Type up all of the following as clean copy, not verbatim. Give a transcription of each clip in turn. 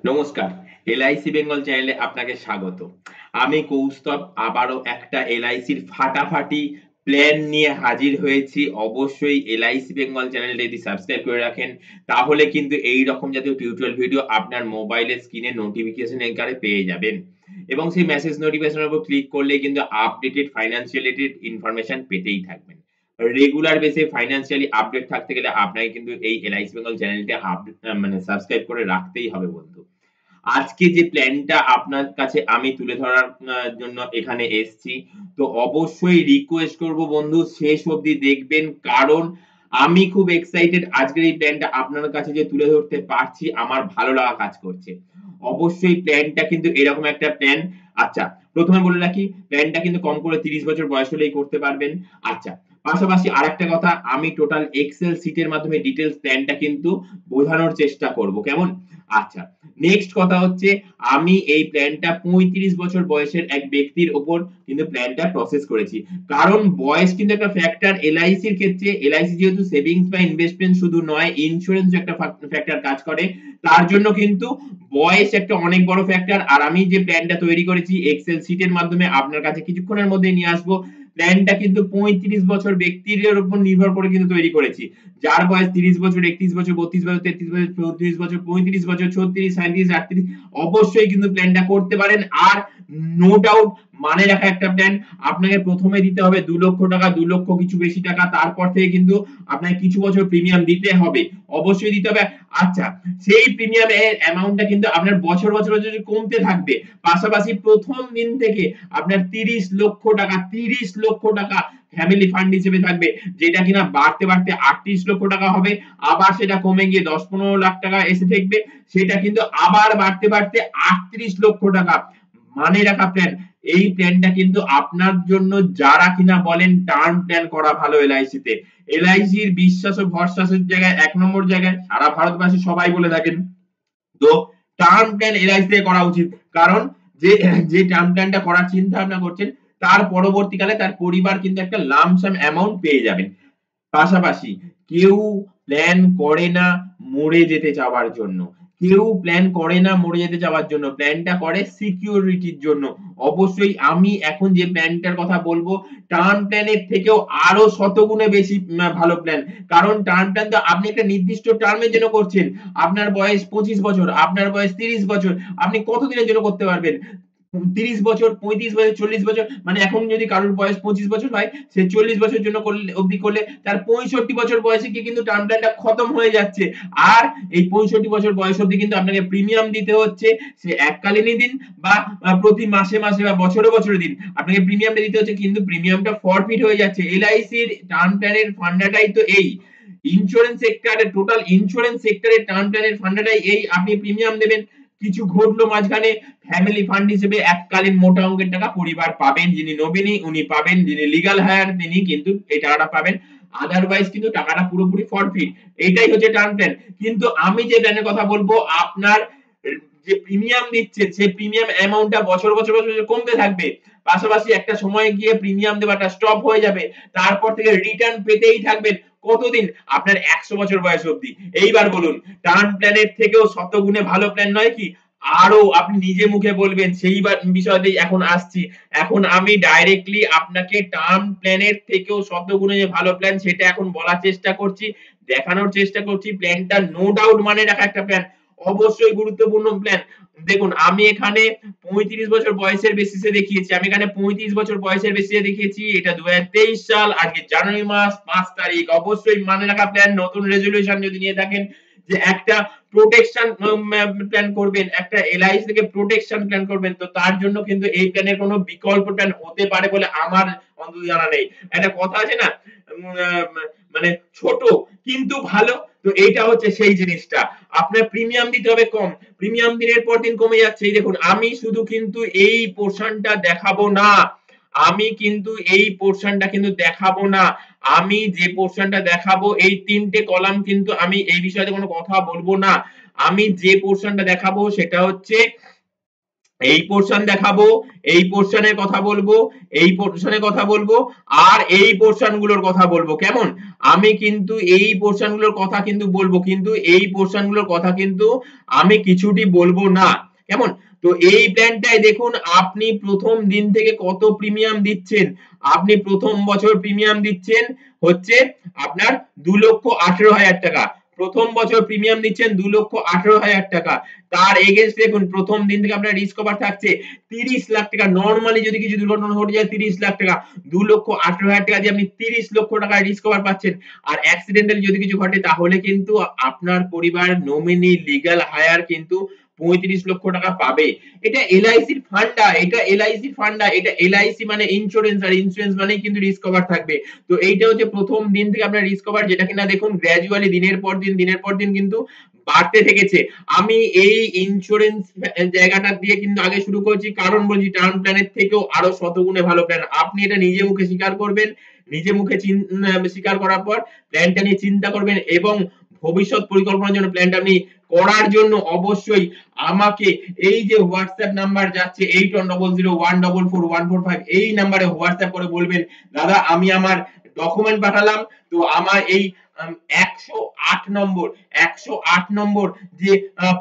নমস্কার, এলআইসি বেঙ্গল চ্যানেলে আপনাকে স্বাগত। আমি কৌস্তব আবারও একটা এলআইসির ফাটাফাটি প্ল্যান নিয়ে হাজির হয়েছি। অবশ্যই এলআইসি বেঙ্গল চ্যানেলটা যদি সাবস্ক্রাইব করে রাখেন, তাহলে কিন্তু এই রকম জাতীয় টিউটোরিয়াল ভিডিও আপনার মোবাইলের স্ক্রিনে নোটিফিকেশন আকারে পেয়ে যাবেন। এবং সেই মেসেজ নোটিফিকেশনের উপর ক্লিক করলে কিন্তু আপডেটেড ফাইন্যান্সিয়াল রিলেটেড ইনফরমেশন পেতেই থাকবেন। রেগুলার বেসে ফাইন্যান্সিয়ালি আপডেট থাকতে গেলে আপনাকে কিন্তু এই এলআইসি বেঙ্গল চ্যানেলটা মানে সাবস্ক্রাইব করে রাখতেই হবে বন্ধু। আজকে যে প্ল্যানটা আপনার কাছে আমি তুলে ধরার জন্য এখানে এসছি, তো অবশ্যই রিকোয়েস্ট করব বন্ধু শেষ অবধি দেখবেন। কারণ আমি খুব এক্সাইটেড আজকের এই প্ল্যানটা আপনার কাছে যে তুলে ধরতে পারছি আমার ভালো লাগা কাজ করছে। অবশ্যই প্ল্যানটা কিন্তু এরকম একটা প্ল্যান। আচ্ছা, ১ম এ বলে রাখি প্ল্যানটা কিন্তু কম করে ৩০ বছর বয়স হলেই করতে পারবেন। আচ্ছা, পাশাপাশি আরেকটা কথা, আমি টোটাল এক্সেল শিটের মাধ্যমে ডিটেইলস প্ল্যানটা কিন্তু বোঝানোর চেষ্টা করব। কেমন? আচ্ছা, নেক্সট কথা হচ্ছে আমি এই প্ল্যানটা ৩৫ বছর বয়সের এক ব্যক্তির উপর কিন্তু প্ল্যানটা প্রসেস করেছি। কারণ বয়স কিন্তু একটা ফ্যাক্টর এলআইসির ক্ষেত্রে। এলআইসি যেহেতু সেভিংস বা ইনভেস্টমেন্ট শুধু নয়, ইন্সুরেন্স একটা ফ্যাক্টর কাজ করে। তার জন্য কিন্তু বয়স একটা অনেক বড় ফ্যাক্টর। আর আমি যে প্ল্যানটা তৈরি করেছি এক্সেল শিটের মাধ্যমে আপনার কাছে কিছুক্ষণের মধ্যেই নিয়ে আসবো। প্ল্যানটা কিন্তু ৩৫ বছর ব্যক্তির উপর নির্ভর করে কিন্তু তৈরি করেছি। যার বয়স ৩০ বছর, ৩১ বছর, ৩২ বছর, ৩৩ বছর, ৩৪ বছর, ৩৫ বছর, ৩৬, ৩৭, ৩৮ অবশ্যই কিন্তু প্ল্যানটা করতে পারেন। আর নো ডাউট মানে রাখা একটা প্ল্যান। আপনাকে ১ম এ দিতে হবে ২ লক্ষ টাকা, ২ লক্ষ কিছু বেশি টাকা। তারপর থেকে কিন্তু আপনাকে কিছু বছর প্রিমিয়াম দিতে হবে। অবশ্যই দিতে হবে। আচ্ছা, সেই প্রিমিয়াম এর অ্যামাউন্টটা কিন্তু আপনার বছর কমতে থাকবে। পাশাপাশি ১ম দিন থেকে আপনার ৩০ লক্ষ টাকা ফ্যামিলি ফান্ড হিসেবে থাকবে। যেটা কিনা বাড়তে ৩৮ লক্ষ টাকা হবে। আবার সেটা কমে গিয়ে ১০-১৫ লাখ টাকা এসে ঠেকবে। সেটা কিন্তু আবার বাড়তে ৩৮ লক্ষ টাকা। মানে রাখা প্ল্যান। এই প্ল্যানটা কিন্তু আপনার জন্য যারা কিনা বলেন টার্ম প্ল্যান করা ভালো এলআইসি তে। এলআইসির বিশ্বাস ও ভরসার জায়গায় ১ নম্বর জায়গায় সারা ভারতবাসী সবাই বলে থাকেন। তো টার্ম প্ল্যান এলআইসি থেকে করা উচিত। কারণ যে টার্ম প্ল্যানটা করার চিন্তা ভাবনা করছেন তার পরবর্তীকালে তার পরিবার কিন্তু একটা লামসাম অ্যামাউন্ট পেয়ে যাবেন। পাশাপাশি কেউ প্ল্যান করে না মরে যেতে চাওয়ার জন্য। কেউ প্ল্যান করে না মরে যেতে চাওয়ার জন্য। প্ল্যানটা করে সিকিউরিটির জন্য। অবশ্যই আমি এখন যে প্ল্যানটার কথা বলব টার্ম প্ল্যানের থেকেও আরো শতগুণে বেশি ভালো প্ল্যান। কারণ টার্ম প্ল্যান তো আপনি একটা নির্দিষ্ট টার্মের জন্য করছেন। আপনার বয়স ২৫ বছর, আপনার বয়স ৩০ বছর। আপনি কতদিনের জন্য করতে পারবেন? ৩০ বছর, ৩৫ বছর, ৪০ বছর মানে এখন যদি কারোর বয়স ২৫ বছর হয়, সে ৪০ বছরের জন্য অবধি করলে তার ৬৫ বছর বয়সে গিয়ে কিন্তু টার্ম প্ল্যানটা খতম হয়ে যাচ্ছে। আর এই ৬৫ বছর বয়স অবধি কিন্তু আপনাকে প্রিমিয়াম দিতে হচ্ছে। সে এককালীনই দিন বা প্রতি মাসে বা বছরে দিন। আপনাকে প্রিমিয়ামটা দিতে হচ্ছে কিন্তু প্রিমিয়ামটা ফরফিট হয়ে যাচ্ছে। এলআইসির টার্ম প্ল্যানের ফান্ডাটাই তো এই। ইন্সুরেন্স সেক্টরে টার্ম প্ল্যানের ফান্ডাটাই এই। আপনি প্রিমিয়াম দেবেন, কিছু ঘটলো মাঝখানে ফ্যামিলি ফান্ড হিসেবে এককালীন মোটা অঙ্কের টাকা পরিবার পাবেন। যিনি নমিনি উনি পাবেন, যিনি লিগ্যাল হায়ার তিনি কিন্তু এই টাকাটা পাবেন। আদারওয়াইজ কিন্তু টাকাটা পুরোপুরি ফরফিট। এইটাই হচ্ছে টার্ম প্ল্যান। কিন্তু আমি যে প্ল্যানের কথা বলবো আপনার যে প্রিমিয়াম দিচ্ছেন সেই প্রিমিয়াম অ্যামাউন্টটা বছর কমতে থাকবে। পাশাপাশি একটা সময় গিয়ে প্রিমিয়াম দেওয়াটা স্টপ হয়ে যাবে। তারপর থেকে রিটার্ন পেতেই থাকবেন। কতদিন? আপনার ১০০ বছর বয়স অবধি। এইবার বলুন টার্ম প্ল্যানের থেকেও শতগুণে ভালো প্ল্যান নয় কি? আরো আপনি নিজে মুখে বলবেন সেই বিষয়তেই এখন আসছি। এখন আমি ডাইরেক্টলি আপনাকে টার্ম প্ল্যানের থেকেও শতগুণে যে ভালো প্ল্যান সেটা এখন বলার চেষ্টা করছি, দেখানোর চেষ্টা করছি। প্ল্যানটা নো ডাউট মানে রাখা একটা প্ল্যান। অবশ্যই গুরুত্বপূর্ণ প্ল্যান। দেখুন আমি এখানে ৩৫ বছর বয়সের বেসিসে দেখিয়েছি। আমি এখানে ৩৫ বছর বয়সের বেসিসে দেখিয়েছি। এটা ২০২৩ সাল, আজকে জানুয়ারি মাস ৫ তারিখ। অবশ্যই মানে রাখা প্ল্যান। নতুন রেজোলিউশন যদি নিয়ে থাকেন যে একটা প্রোটেকশন প্ল্যান করবেন, একটা এলআইসি থেকে প্রোটেকশন প্ল্যান করবেন, তো তার জন্য কিন্তু এই প্ল্যানের কোনো বিকল্প প্ল্যান হতে পারে বলে আমার অন্তত জানা নেই। একটা কথা আছে না মানে ছোট কিন্তু ভালো, তো এইটা হচ্ছে সেই জিনিসটা। আপনার প্রিমিয়াম দিতে হবে কম। প্রিমিয়াম দিনের পর দিন কমে যাচ্ছে। এই দেখুন আমি শুধু কিন্তু এই পোরশনটা দেখাবো না। আমি কিন্তু এই পোরশনটা কিন্তু দেখাবো না। আমি যে পোরশনটা দেখাবো এই ৩ টে কলাম কিন্তু আমি এই বিষয়ে কোনো কথা বলবো না। আমি যে পোরশনটা দেখাবো সেটা হচ্ছে এই পোর্শন দেখাবো, এই পোর্শনের কথা বলবো, এই পোর্শনের কথা বলবো, আর এই পোর্শন গুলোর কথা বলবো, কেমন? আমি কিন্তু এই পোর্শন গুলোর কথা কিন্তু বলবো, কিন্তু এই পোর্শন গুলোর কথা কিন্তু আমি কিছুটি বলবো না, কেমন? তো এই প্ল্যানটায় দেখুন আপনি প্রথম দিন থেকে কত প্রিমিয়াম দিচ্ছেন। আপনি প্রথম বছর প্রিমিয়াম দিচ্ছেন হচ্ছে আপনার 2,18,000 টাকা। প্রথম বছর প্রিমিয়াম দিচ্ছেন 2,18,000 টাকা। তার এগেইনস্ট দেখুন প্রথম দিন থেকে আপনার রিস্ক কভার থাকছে 30 লাখ টাকা। নরমালি যদি কিছু দুর্ঘটনা ঘটে যায় 30 লাখ টাকা, 2,18,000 টাকা দিয়ে আপনি 30 লক্ষ টাকার রিস্ক কভার পাচ্ছেন। আর অ্যাক্সিডেন্টালি যদি কিছু ঘটে তাহলে কিন্তু আপনার পরিবার নমিনি লিগ্যাল হায়ার কিন্তু 35 লক্ষ টাকা পাবে। এটা এলআইসির ফান্ডা, এটা এলআইসির ফান্ডা, এটা এলআইসি মানে ইন্স্যুরেন্স, আর ইন্স্যুরেন্স মানেই কিন্তু রিস্ক কভার থাকবে। তো এইটা হচ্ছে প্রথম দিন থেকে আপনার রিস্ক কভার, যেটা কিনা দেখুন গ্র্যাজুয়ালি দিনের পর দিন কিন্তু বাড়তে থেকেছে। আমি এই ইন্স্যুরেন্স জায়গাটা দিয়ে কিন্তু আগে শুরু করছি, কারণ বলছি টার্ম প্ল্যানের থেকেও আরো শতগুণে ভালো প্ল্যান। আপনি এটা নিজে মুখে স্বীকার করবেন, নিজে মুখে স্বীকার করার পর প্ল্যানটা নিয়ে চিন্তা করবেন, এবং ভবিষ্যৎ পরিকল্পনার জন্য প্ল্যানটা আপনি করার জন্য অবশ্যই আমাকে এই যে হোয়াটসঅ্যাপ নাম্বার যাচ্ছে 8100144145, এই নাম্বারে হোয়াটসঅ্যাপ করে বলবেন দাদা আমি আমার ডকুমেন্ট পাঠালাম, তো আমার এই 108 নম্বর 108 নম্বর যে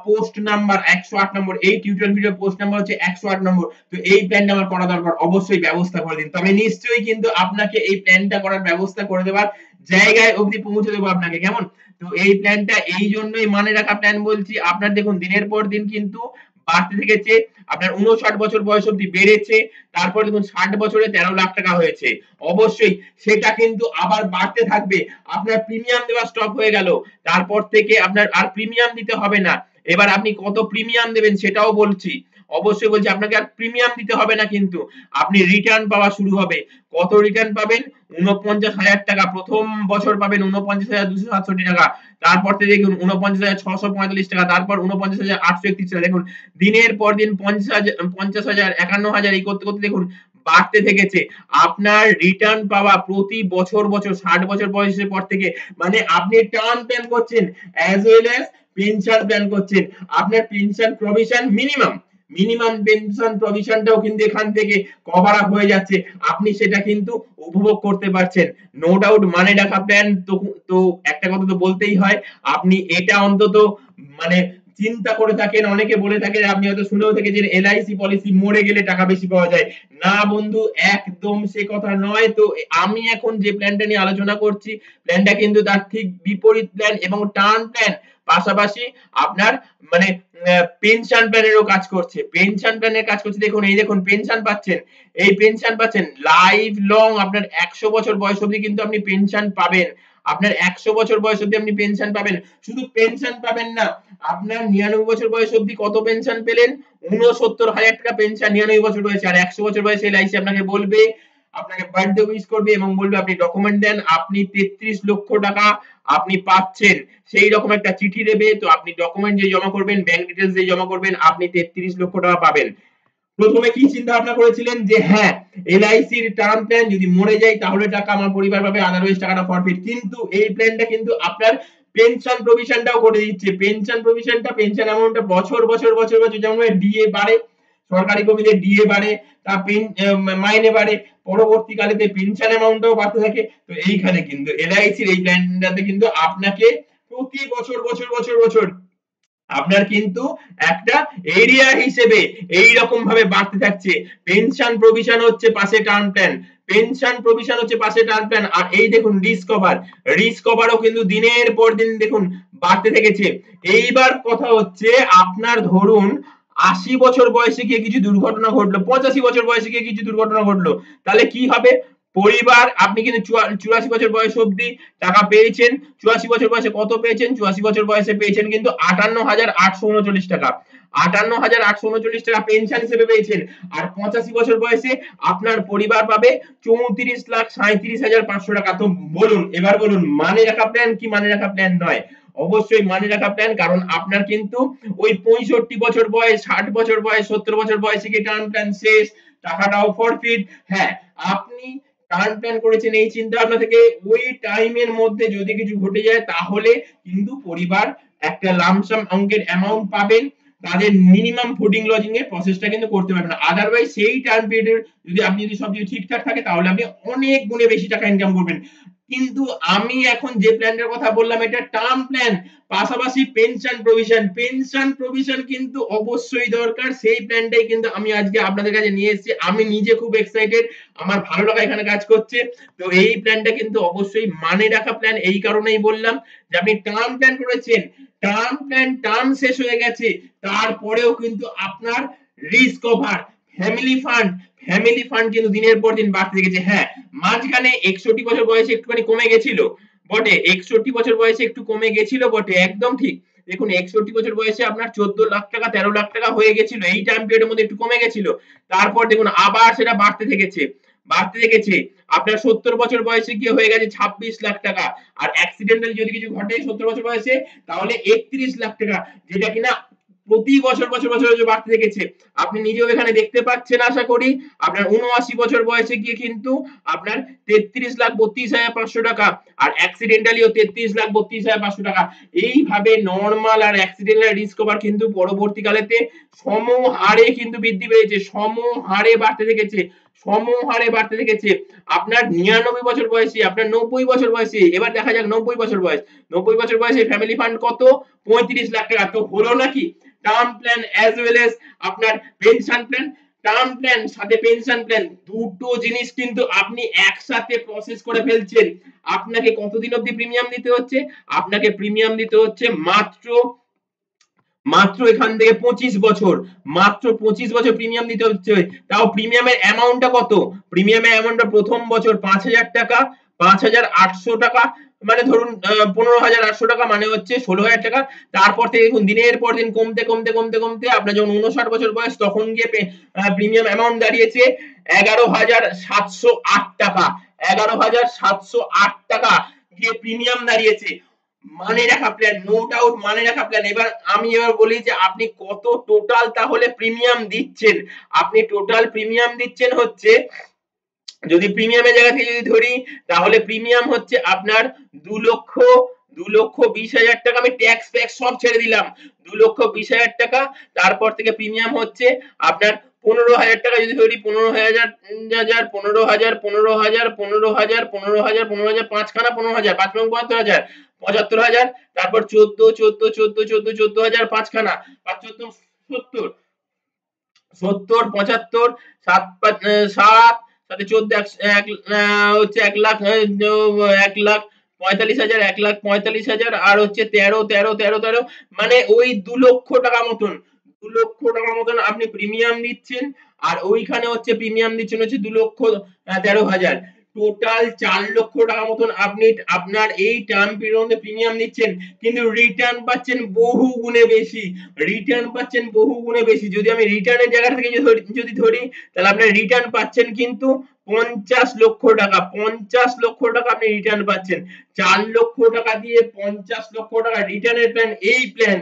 পোস্ট নাম্বার 108 নম্বর, এই টিউটোরিয়াল ভিডিও পোস্ট নাম্বার হচ্ছে 108 নম্বর, তো এই প্ল্যানটা আমার করা দরকার, অবশ্যই ব্যবস্থা করে দিন। তবে নিশ্চয়ই কিন্তু আপনাকে এই প্ল্যানটা করার ব্যবস্থা করে দেওয়ার জায়গায় অবধি পৌঁছে দেবো আপনাকে, কেমন? তো এই প্ল্যানটা এই জন্যই মানে রাখা প্ল্যান বলছি, আপনার দেখুন দিনের পর দিন কিন্তু বাড়তে থেকেছে। আপনার 59 বছর বয়স অবধি বেড়েছে, তারপর দেখুন 60 বছরে 13 লাখ টাকা হয়েছে। অবশ্যই সেটা কিন্তু আবার বাড়তে থাকবে। আপনার প্রিমিয়াম দেওয়া স্টপ হয়ে গেল, তারপর থেকে আপনার আর প্রিমিয়াম দিতে হবে না। এবার আপনি কত প্রিমিয়াম দেবেন সেটাও বলছি, অবশ্যই বলছি আপনাকে আর প্রিমিয়াম দিতে হবে না, কিন্তু আপনি রিটার্ন পাওয়া শুরু হবে। কত রিটার্ন পাবেন? 49,000 টাকা প্রথম বছর পাবেন, 49,267 টাকা, তারপর থেকে দেখুন 49,645 টাকা, তারপর 49,831 টাকা। দেখুন দিনের পর দিন 50,000 51,000 এই করতে করতে দেখুন বাড়তে থেকেছে। আপনার রিটার্ন পাওয়া প্রতি বছর 60 বছর বয়সের পর থেকে, মানে আপনি টার্ম প্ল্যান করছেন as well as pension plan করছেন। আপনার পেনশন প্রভিশন মিনিমাম পেনশন প্রভিশনটাও কিন্তু এখান থেকে কভার আপ হয়ে যাচ্ছে, আপনি সেটা কিন্তু উপভোগ করতে পারছেন। নো ডাউট মানে রাখা প্ল্যান। তো একটা কথা তো বলতেই হয়, আপনি এটা অন্তত মানে চিন্তা করে থাকেন, অনেকে বলে থাকে, আপনি হয়তো শুনেও থেকেছেন এলআইসি পলিসি মরে গেলে টাকা বেশি পাওয়া যায়। না বন্ধু, একদম সে কথা নয়। তো আমি এখন যে প্ল্যানটা নিয়ে আলোচনা করছি, প্ল্যানটা কিন্তু তার ঠিক বিপরীত প্ল্যান, এবং টার্ম প্ল্যান পাশাপাশি আপনার মানে পেনশন প্ল্যানেরও কাজ করছে, পেনশন প্ল্যানের কাজ করছে। দেখুন এই দেখুন পেনশন পাচ্ছেন, এই পেনশন পাচ্ছেন লাইফ লং, আপনার 100 বছর বয়স অবধি কিন্তু আপনি পেনশন পাবেন। আপনার 100 বছর বয়স অবধি আপনি পেনশন পাবেন। শুধু পেনশন পাবেন না, আপনার 99 বছর বয়স অবধি কত পেনশন পেলেন? 69,000 টাকা পেনশন 99 বছর বয়সে। আর 100 বছর বয়সে এলআইসি আপনাকে বলবে, আপনাকে বার্থডে উইশ করবে এবং বলবে আপনি ডকুমেন্ট দেন, আপনি 33 লক্ষ টাকা আপনি পাচ্ছেন। সেই রকম একটা চিঠি দেবে, তো আপনি ডকুমেন্ট যে জমা করবেন, ব্যাংক ডিটেইলস যে জমা করবেন, আপনি 33 লক্ষ টাকা পাবেন। প্রথমে কি চিন্তা ভাবনা করেছিলেন যে হ্যাঁ এলআইসির টার্ম প্ল্যান যদি মরে যায় তাহলে টাকা আমার পরিবার পাবে, আদারওয়াইজ টাকাটা ফরফিট। কিন্তু এই প্ল্যানটা কিন্তু আপনার পেনশন প্রভিশনটাও করে দিচ্ছে। পেনশন প্রভিশনটা, পেনশন অ্যামাউন্টটা বছর বছর বছর বছর যেমন ডিএ বাড়ে, সরকারি কর্মীদের ডিএ বাড়ে, তার মাইনে বাড়ে, পরবর্তীকালে পেনশন অ্যামাউন্টটাও বাড়তে থাকে। তো এইখানে কিন্তু এলআইসির এই প্ল্যানটাতে কিন্তু আপনাকে প্রতি বছর বছর বছর বছর আপনার কিন্তু একটা এরিয়া হিসেবে এই রকম ভাবে বাড়তে থাকছে। পেনশন প্রভিশন হচ্ছে পাশে টার্ম প্ল্যান, পেনশন প্রভিশন হচ্ছে পাশে টার্ম প্ল্যান, আর এই দেখুন রিস্ক কভারও কিন্তু দিনের পর দিন দেখুন বাড়তে থেকেছে। এইবার কথা হচ্ছে আপনার ধরুন 80 বছর বয়সে গিয়ে কিছু দুর্ঘটনা ঘটলো, 85 বছর বয়সে গিয়ে কিছু দুর্ঘটনা ঘটলো, তাহলে কি হবে? পরিবার, আপনি কিন্তু 84 বছর বয়স অবধি টাকা পেয়েছেন, 84 বছর বয়সে কত পেয়েছেন? 84 বছর বয়সে পেয়েছেন কিন্তু 58,839 টাকা, 58,839 টাকা পেনশন হিসেবে পেয়েছেন। আর 85 বছর বয়সে আপনার পরিবার পাবে 34,37,500 টাকা। তো বলুন, এবার বলুন মানে রাখা প্ল্যান কি মানে রাখা প্ল্যান নয়? অবশ্যই মানে রাখা প্ল্যান, কারণ আপনার কিন্তু ওই 65 বছর বয়স, 60 বছর বয়স, 70 বছর বয়সে গিয়ে টার্ম প্ল্যান শেষ, টাকাটাও ফরফিট। হ্যাঁ, আপনি টার্ম প্ল্যান করেছেন এই চিন্তা ভাবনা থেকে, ওই টাইমের মধ্যে যদি কিছু ঘটে যায় তাহলে কিন্তু পরিবার একটা লামসাম অঙ্কের অ্যামাউন্ট পাবেন। তাদের মিনিমাম ফুডিং লজিং এর প্রসেসটা কিন্তু করতে পারবেন না। আদারওয়াইজ সেই টাইম পিরিয়ডের যদি আপনি যদি সব কিছু ঠিকঠাক থাকে তাহলে আপনি অনেক গুণে বেশি টাকা ইনকাম করবেন। কিন্তু আমি এখন যে প্ল্যানটার কথা বললাম এটা টার্ম প্ল্যান, পাশাপাশি পেনশন প্রভিশন কিন্তু অবশ্যই দরকার। সেই প্ল্যানটাই কিন্তু আমি আজকে আপনাদের কাছে নিয়ে এসেছি। আমি নিজে খুব এক্সাইটেড, আমার ভালো লাগা এখানে কাজ করছে। তো এই প্ল্যানটা কিন্তু অবশ্যই মানে রাখা প্ল্যান, এই কারণেই বললাম যে আপনি টার্ম প্ল্যান করেছেন, টার্ম শেষ হয়ে গেছে, তারপরেও কিন্তু আপনার রিস্ক কভার, ফ্যামিলি ফান্ড কিন্তু দিনের পর দিন বাড়তে গেছে। হ্যাঁ, মাঝখানে 61 বছর বয়সে একটুখানি কমে গেছিল বটে, 61 বছর বয়সে একটু কমে গেছিল বটে, একদম ঠিক। দেখুন 61 বছর বয়সে আপনার 14 লাখ টাকা 13 লাখ টাকা হয়ে গেছিল, এই টাইম পিরিয়ডের মধ্যে একটু কমে গেছিল, তারপর দেখুন আবার সেটা বাড়তে থেকেছে। আপনার 70 বছর বয়সে গিয়ে হয়ে গেছে 26 লাখ টাকা। আর অ্যাক্সিডেন্টাল যদি কিছু ঘটে 70 বছর বয়সে তাহলে 31 লাখ টাকা, যেটা কিনা প্রতি বছর বাড়তে থেকেছে। আপনি নিজেও এখানে দেখতে পাচ্ছেন আশা করি। আপনার 79 বছর বয়সে গিয়ে কিন্তু আপনার 33,32,500 টাকা, আর অ্যাক্সিডেন্টালিও 33,32,500 টাকা। এইভাবে নরমাল আর অ্যাক্সিডেন্টাল রিস্ক কভার কিন্তু পরবর্তীকালেতে সমহারে কিন্তু বৃদ্ধি পেয়েছে, সমহারে বাড়তে থেকেছে। আপনার 99 বছর বয়সে, আপনার 90 বছর বয়সে, এবার দেখা যাক 90 বছর বয়সে ফ্যামিলি ফান্ড কত? 35 লাখ টাকা। তো হলো নাকি term plan as well as আপনার পেনশন প্ল্যান, টার্ম প্ল্যান সাথে পেনশন প্ল্যান, দুটো জিনিস কিন্তু আপনি একসাথে প্রসেস করে ফেলছেন। আপনাকে কতদিন অবধি প্রিমিয়াম দিতে হচ্ছে? আপনাকে প্রিমিয়াম দিতে হচ্ছে মাত্র মাত্র এখান থেকে 25 বছর, মাত্র 25 বছর প্রিমিয়াম দিতে হচ্ছে। তাও প্রিমিয়ামের অ্যামাউন্টটা কত? প্রিমিয়ামের অ্যামাউন্টটা প্রথম বছর 5,000 টাকা, 5,800 টাকা, মানে ধরুন 15,800 টাকা, মানে হচ্ছে 16,000 টাকা। তারপর থেকে দেখুন দিনের পর দিন কমতে আপনার যখন 59 বছর বয়স তখন গিয়ে প্রিমিয়াম অ্যামাউন্ট দাঁড়িয়েছে 11,708 টাকা, 11,708 টাকা গিয়ে প্রিমিয়াম দাঁড়িয়েছে। মানে রাখা প্ল্যান, নো ডাউট মানে রাখা প্ল্যান। এবার বলি যে আপনি কত টোটাল তাহলে প্রিমিয়াম দিচ্ছেন। আপনি টোটাল প্রিমিয়াম দিচ্ছেন হচ্ছে, যদি প্রিমিয়ামের জায়গা থেকে যদি ধরি তাহলে প্রিমিয়াম হচ্ছে আপনার 2 লক্ষ 2,20,000 টাকা। আমি ট্যাক্স ফ্যাক্স সব ছেড়ে দিলাম, 2,20,000 টাকা। তারপর থেকে প্রিমিয়াম হচ্ছে আপনার 15,000 টাকা যদি ধরি, 15,000 15,000 পাঁচখানা 15,000, 5 এবং 75,000, 75,000। তারপর 14,000 পাঁচখানা, 5 14 70, 75, 7 সাথে 14 হচ্ছে 1 লাখ, 1,45,000, 1,45,000, আর হচ্ছে 13, মানে ওই 2 লক্ষ টাকা মতন, 2 লক্ষ টাকা মতন আপনি প্রিমিয়াম দিচ্ছেন। আর ওইখানে হচ্ছে প্রিমিয়াম দিচ্ছেন হচ্ছে 2,13,000, টোটাল 4 লক্ষ টাকা মতন আপনি আপনার এই টার্ম পিরিয়ড প্রিমিয়াম দিচ্ছেন। কিন্তু রিটার্ন পাচ্ছেন বহু গুণে বেশি। যদি আমি রিটার্নের জায়গা থেকে যদি ধরি তাহলে আপনার রিটার্ন পাচ্ছেন কিন্তু 50 লক্ষ টাকা, 50 লক্ষ টাকা আপনি রিটার্ন পাচ্ছেন। 4 লক্ষ টাকা দিয়ে 50 লক্ষ টাকা রিটার্নের প্ল্যান, এই প্ল্যান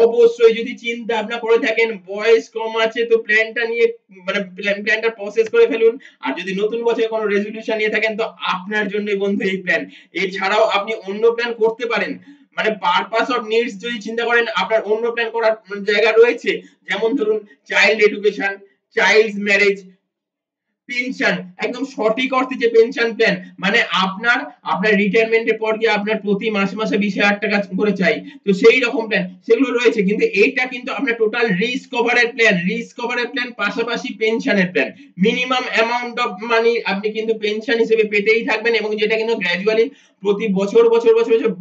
অবশ্যই যদি চিন্তা ভাবনা করে থাকেন, বয়স কম আছে তো প্ল্যানটা নিয়ে মানে প্ল্যানটা প্রসেস করে ফেলুন। আর যদি নতুন বছরে কোনো রেজলিউশন নিয়ে থাকেন তো আপনার জন্য বন্ধু এই প্ল্যান। এছাড়াও আপনি অন্য প্ল্যান করতে পারেন, মানে পারপাস অফ নিডস যদি চিন্তা করেন আপনার অন্য প্ল্যান করার জায়গা রয়েছে। যেমন ধরুন child education, child marriage, pension, একদম সঠিক অর্থে যে পেনশন প্ল্যান, মানে আপনার রিটায়ারমেন্টের পর গিয়ে আপনার প্রতি মাসে 20,000 টাকা করে চাই, তো সেই রকম প্ল্যান সেগুলো রয়েছে। কিন্তু এইটা কিন্তু আপনার টোটাল রিস্ক কভারের প্ল্যান পাশাপাশি পেনশনের plan. Minimum amount of money আপনি কিন্তু পেনশন হিসেবে পেতেই থাকবেন, এবং যেটা কিন্তু গ্র্যাজুয়ালি প্রতি বছর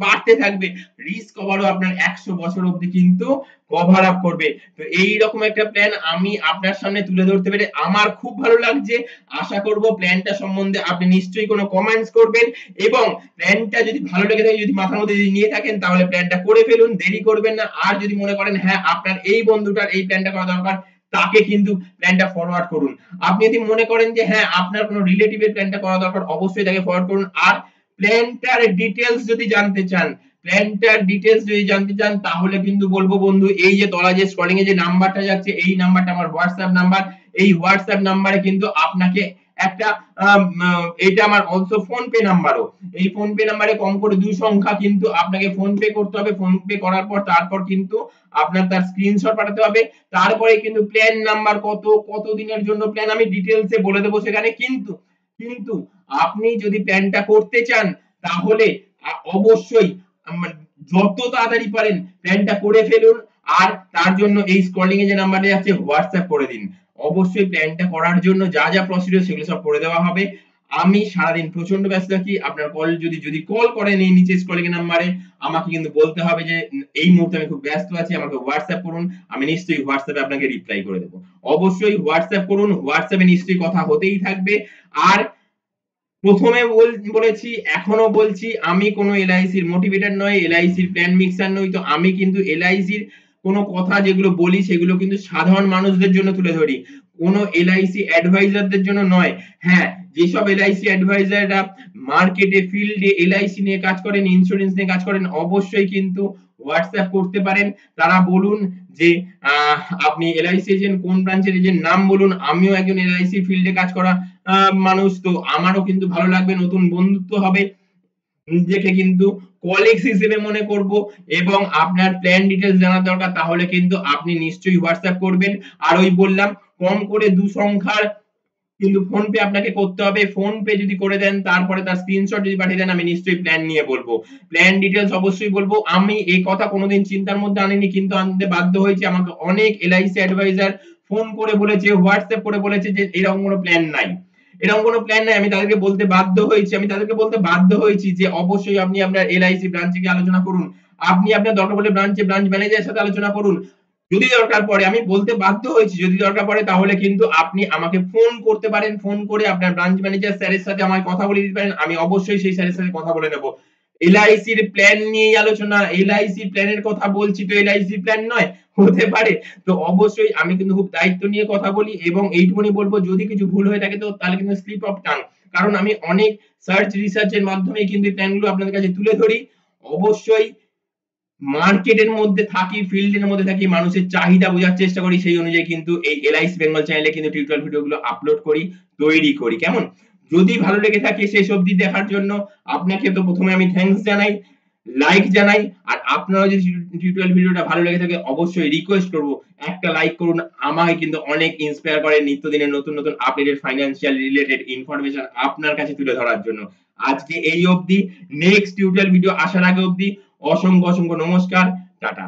বাড়তে থাকবে। রিস্ক কভারও আপনার 100 বছর অবধি কিন্তু কভার আপ করবে। তো এই রকম একটা প্ল্যান আমি আপনার সামনে তুলে ধরতে পেরে আমার খুব ভালো লাগছে। আশা করব প্ল্যানটা সম্বন্ধে আপনি নিশ্চয়ই কোনো কমেন্টস করবেন, এবং প্ল্যানটা যদি ভালো লেগে থাকে, যদি মাথার মধ্যে যদি নিয়ে থাকেন তাহলে প্ল্যানটা করে ফেলুন, দেরি করবেন না। আর যদি মনে করেন হ্যাঁ আপনার এই বন্ধুটার এই প্ল্যানটা করা দরকার, তাকে কিন্তু প্ল্যানটা ফরওয়ার্ড করুন। আপনি যদি মনে করেন যে হ্যাঁ আপনার কোনো রিলেটিভের প্ল্যানটা করা দরকার, অবশ্যই তাকে ফরওয়ার্ড করুন। আর প্ল্যানটার ডিটেইলস যদি জানতে চান তাহলে কিন্তু বলবো বন্ধু, এই যে তলা যে স্ক্রলিং এ যে নাম্বারটা যাচ্ছে এই নাম্বারটা আমার হোয়াটসঅ্যাপ নাম্বার। এই হোয়াটসঅ্যাপ নাম্বারে কিন্তু আপনাকে একটা এটা আমার অলসো ফোন পে নাম্বারও। এই ফোন পে নাম্বারে কম করে 2 সংখ্যা কিন্তু আপনাকে ফোন পে করতে হবে। ফোন পে করার পর তারপর কিন্তু আপনার তার স্ক্রিনশট পাঠাতে হবে। তারপরে কিন্তু প্ল্যান নাম্বার কত, কত দিনের জন্য প্ল্যান আমি ডিটেইলস এ বলে দেব সেখানে। কিন্তু আপনি যদি প্ল্যানটা করতে চান তাহলে অবশ্যই যত তাড়াতাড়ি পারেন প্ল্যানটা করে ফেলুন। আর তার জন্য এই স্ক্রলিং এ যে নাম্বারটা যাচ্ছে হোয়াটসঅ্যাপ করে দিন। অবশ্যই প্ল্যানটা করার জন্য যা যা প্রসিডিউর সেগুলো সব করে দেওয়া হবে। আমি সারাদিন প্রচন্ড ব্যস্ত থাকি। আপনার কল যদি কল করেন এই নিচে স্ক্রলিং এর নাম্বারে, আমাকে কিন্তু বলতে হবে যে এই মুহূর্তে আমি খুব ব্যস্ত আছি, আমাকে হোয়াটসঅ্যাপ করুন। আমি নিশ্চয়ই হোয়াটসঅ্যাপে আপনাকে রিপ্লাই করে দেবো। অবশ্যই হোয়াটসঅ্যাপ করুন, হোয়াটসঅ্যাপে নিশ্চয়ই কথা হতেই থাকবে। আর প্রথমে বলেছি এখনো বলছি আমি কোনো এলআইসির মোটিভেটর নয়, এলআইসির প্ল্যান মিক্সার নই। তো আমি কিন্তু এলআইসির কোনো কথা যেগুলো বলি সেগুলো কিন্তু সাধারণ মানুষদের জন্য তুলে ধরি, কোনো এলআইসি অ্যাডভাইজারদের জন্য নয়। হ্যাঁ, যেসব এলআইসি অ্যাডভাইজাররা মার্কেটে ফিল্ডে এলআইসি নিয়ে কাজ করেন, ইন্স্যুরেন্স নিয়ে কাজ করেন, অবশ্যই কিন্তু হোয়াটসঅ্যাপ করতে পারেন। তারা বলুন যে আপনি এলআইসি এজেন্ট, কোন ব্রাঞ্চের এজেন্ট, নাম বলুন। আমিও একজন এলআইসি ফিল্ডে কাজ করা মানুষ, তো আমারও কিন্তু ভালো লাগবে, নতুন বন্ধুত্ব হবে। নিজেকে কিন্তু কলিগস হিসেবে মনে করব। এবং আপনার প্ল্যান ডিটেইলস জানার দরকার, তাহলে কিন্তু আপনি নিশ্চয়ই হোয়াটসঅ্যাপ করবেন। আর ওই বললাম কম করে 2 সংখ্যার কিন্তু ফোন পে আপনাকে করতে হবে। ফোন পে যদি করে দেন তারপরে তার স্ক্রিনশট যদি পাঠিয়ে দেন আমি নিশ্চয়ই প্ল্যান নিয়ে বলবো। প্ল্যান ডিটেইলস অবশ্যই বলবো। আমি এই কথা কোনোদিন চিন্তার মধ্যে আনিনি, কিন্তু আনতে বাধ্য হয়েছি। আমাকে অনেক এলআইসি অ্যাডভাইজার ফোন করে বলেছে, হোয়াটসঅ্যাপ করে বলেছে যে এরকম কোনো প্ল্যান নাই। এরকম কোনো প্ল্যান নাই। আমি তাদেরকে বলতে বাধ্য হয়েছি। যে অবশ্যই আপনি আপনার এলআইসি ব্রাঞ্চে গিয়ে আলোচনা করুন। আপনি আপনার দরকার পড়লে ব্রাঞ্চ ম্যানেজারের সাথে আলোচনা করুন। যদি দরকার পড়ে, আমি বলতে বাধ্য হয়েছি, যদি দরকার পড়ে তাহলে কিন্তু আপনি আমাকে ফোন করতে পারেন। ফোন করে আপনার ব্রাঞ্চ ম্যানেজার স্যারের সাথে আমায় কথা বলে দিতে পারেন। আমি অবশ্যই সেই স্যারের সাথে কথা বলে নেব। এলআইসির প্ল্যান নিয়ে আলোচনা, এলআইসি প্ল্যানের কথা বলছি তো এলআইসি প্ল্যান নয় হতে পারে। তো অবশ্যই আমি কিন্তু খুব দায়িত্ব নিয়ে কথা বলি এবং এইটুকুনি বলবো যদি কিছু ভুল হয়ে থাকে তো তাহলে কিন্তু স্লিপ অফ টাং। কারণ আমি অনেক সার্চ রিসার্চের মাধ্যমে কিন্তু এই প্ল্যানগুলো আপনাদের কাছে তুলে ধরি। অবশ্যই মার্কেটের মধ্যে থাকি, ফিল্ডের মধ্যে থাকি, মানুষের চাহিদা বোঝার চেষ্টা করি, সেই অনুযায়ী কিন্তু এই এলআইসি বেঙ্গল চ্যানেলে কিন্তু টিউটোরিয়াল ভিডিওগুলো আপলোড করি, তৈরি করি। কেমন? যদি ভালো লেগে থাকে শেষ অবধি দেখার জন্য আপনাকে তো প্রথমে আমি থ্যাঙ্কস জানাই, লাইক জানাই। আর আপনারা যদি টিউটোরিয়াল ভিডিওটা ভালো লেগে থাকে অবশ্যই রিকোয়েস্ট করব একটা লাইক করুন। আমাকে কিন্তু অনেক ইন্সপায়ার করে নিত্যদিনের নতুন নতুন আপডেটেড ফাইন্যান্সিয়াল রিলেটেড ইনফরমেশন আপনার কাছে তুলে ধরার জন্য। আজকে এই অবধি, নেক্সট টিউটোরিয়াল ভিডিও আসার আগে অবধি অসংখ্য অসংখ্য নমস্কার, টাটা।